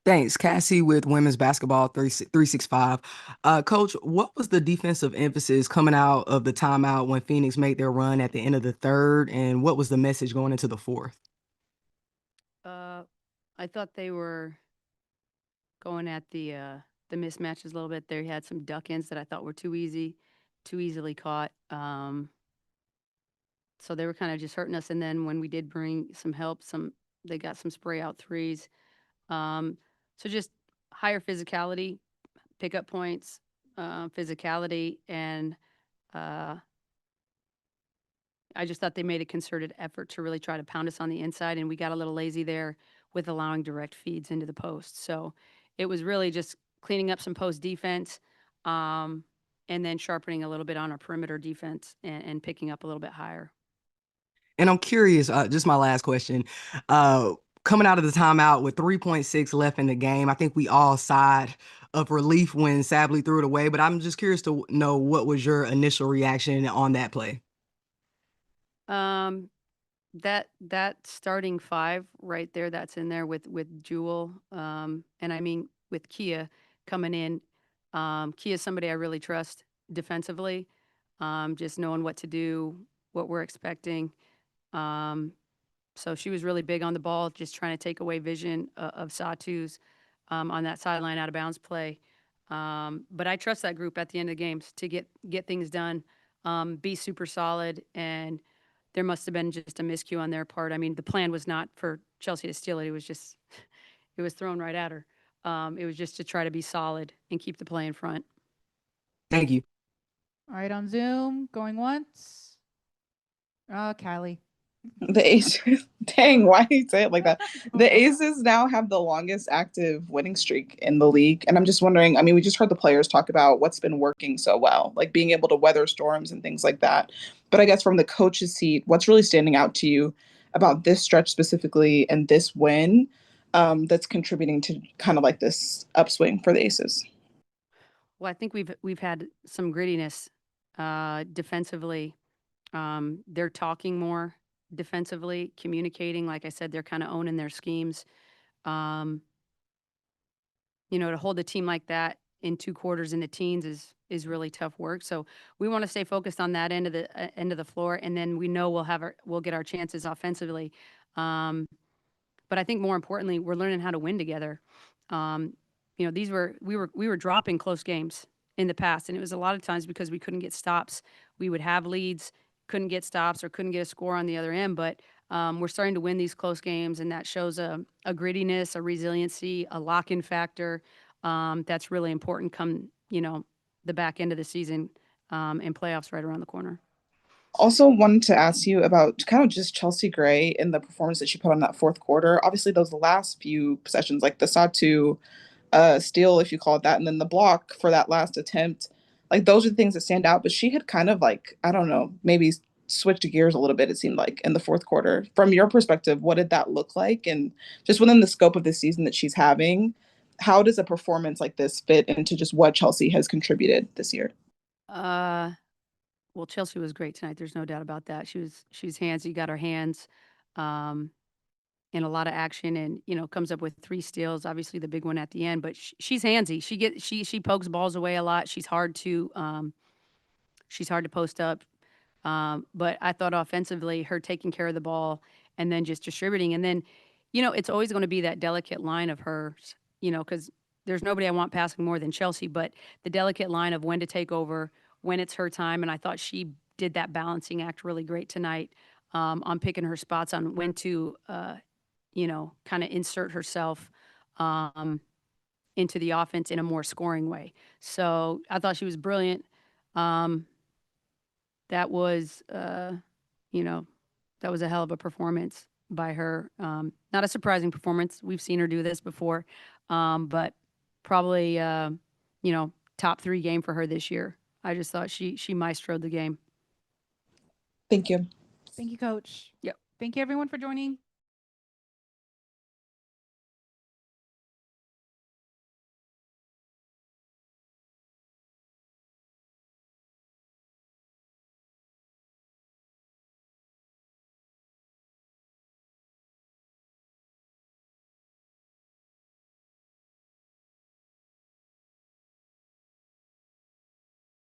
Thanks, Cassie with Women's Basketball 365. Coach, what was the defensive emphasis coming out of the timeout when Phoenix made their run at the end of the third, and what was the message going into the fourth? Uh, I thought they were going at the mismatches a little bit. They had some duck ins that I thought were too easy, too easily caught. So they were kind of just hurting us. And then when we did bring some help, they got some spray out threes. Um, so just higher physicality, pickup points, physicality, and uh, I just thought they made a concerted effort to really try to pound us on the inside, and we got a little lazy there with allowing direct feeds into the post. So it was really just cleaning up some post defense, um, and then sharpening a little bit on our perimeter defense and picking up a little bit higher. And I'm curious, just my last question. Uh, Coming out of the timeout with 3.6 left in the game, I think we all sighed of relief when Sabley threw it away, but I'm just curious to know what was your initial reaction on that play? Um, that starting five right there, that's in there with Jewel, and I mean with Kia coming in. Kia's somebody I really trust defensively. Just knowing what to do, what we're expecting. Um, so she was really big on the ball, just trying to take away vision of Satu's on that sideline out of bounds play. But I trust that group at the end of the games to get things done, be super solid, and there must have been just a miscue on their part. I mean, the plan was not for Chelsea to steal it. It was just it was thrown right at her. It was just to try to be solid and keep the play in front. Thank you. All right, on Zoom, going once. Callie. The Aces, dang, why do you say it like that? The Aces now have the longest active winning streak in the league. And I'm just wondering, I mean, we just heard the players talk about what's been working so well, like being able to weather storms and things like that. But I guess from the coach's seat, what's really standing out to you about this stretch specifically and this win that's contributing to kind of like this upswing for the Aces? Well, I think we've had some grittiness defensively. They're talking more defensively, communicating. Like I said, they're kind of owning their schemes. Um, to hold a team like that in 2 quarters in the teens is really tough work. So we want to stay focused on that end of the floor, and then we know we'll get our chances offensively. Um, but I think more importantly, we're learning how to win together. Um, these we were dropping close games in the past, and it was a lot of times because we couldn't get stops. We would have leads, couldn't get stops, or couldn't get a score on the other end. But we're starting to win these close games, and that shows a grittiness, a resiliency, a lock-in factor that's really important. Come the back end of the season and playoffs right around the corner. Also wanted to ask you about kind of just Chelsea Gray and the performance that she put on that fourth quarter. Obviously, those last few possessions, like the Satu steal, if you call it that, and then the block for that last attempt, like those are the things that stand out. But she had kind of like, I don't know, maybe switched gears a little bit, it seemed like, in the fourth quarter. From your perspective, what did that look like? And just within the scope of the season that she's having, how does a performance like this fit into just what Chelsea has contributed this year? Uh, well, Chelsea was great tonight. There's no doubt about that. She's handsy, got her hands um, in a lot of action, and comes up with three steals. Obviously, the big one at the end, but she's handsy. She pokes balls away a lot. She's hard to post up. But I thought offensively, her taking care of the ball and then just distributing, and then it's always going to be that delicate line of hers. Because there's nobody I want passing more than Chelsea, but the delicate line of when to take over, when it's her time, and I thought she did that balancing act really great tonight on picking her spots on when to, kind of insert herself um, into the offense in a more scoring way. So I thought she was brilliant. Um, that was, you know, that was a hell of a performance by her. Not a surprising performance. We've seen her do this before, but probably, top three game for her this year. I just thought she maestroed the game. Thank you. Thank you, Coach. Yep. Thank you, everyone, for joining.